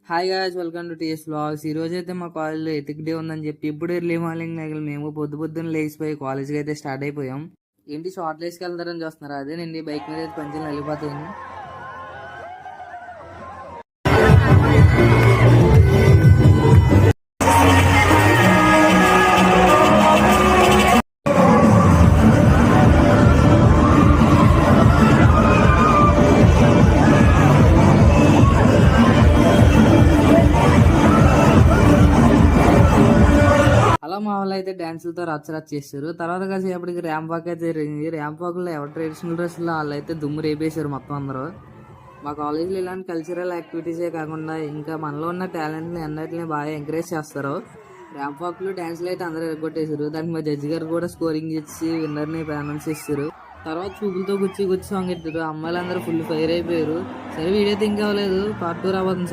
Hi guys, welcome to TS vlogs. ఈ రోజు అయితే మా కాలేజ్లో ఎథిక్ డే ఉందని చెప్పి ఇప్పుడు ఎర్లీ మార్నింగ్ మేము పొద్దున్న లేచిపోయి కాలేజ్కి అయితే స్టార్ట్ అయిపోయాం. ఏంటి షార్ట్ లేస్కి వెళ్తారని చూస్తున్నారా? అదేనండి, బైక్ మీద అయితే పంచులు వెళ్ళిపోతాయి. అలా మా వాళ్ళు అయితే డ్యాన్సులతో రచ్చరచ్చ చేస్తారు. తర్వాత కాసేపటికి ర్యాంప్ వాక్ అయితే జరిగింది. ర్యాంప్ వాక్లో ఎవరు ట్రెడిషనల్ డ్రెస్లో వాళ్ళు అయితే దుమ్ము రేపేశారు మొత్తం అందరూ. మా కాలేజీలో ఇలాంటి కల్చరల్ యాక్టివిటీసే కాకుండా ఇంకా మనలో ఉన్న టాలెంట్ని అన్నిటిని బాగా ఎంకరేజ్ చేస్తారు. ర్యాంప్ వాక్లో డ్యాన్స్లు అయితే అందరూ ఎగ్గొట్టేశారు. దానికి మా జడ్జి గారు కూడా స్కోరింగ్ ఇచ్చి విన్నర్ని అనౌన్స్ చేస్తారు. తర్వాత చూపులతో గుచ్చి సాంగ్ ఎట్టారు. అమ్మాయిలు అందరూ ఫుల్ ఫైర్ అయిపోయారు. సరే, వీడియో థింక్ అవ్వలేదు. పార్ట్ 2 రాబోతుంది.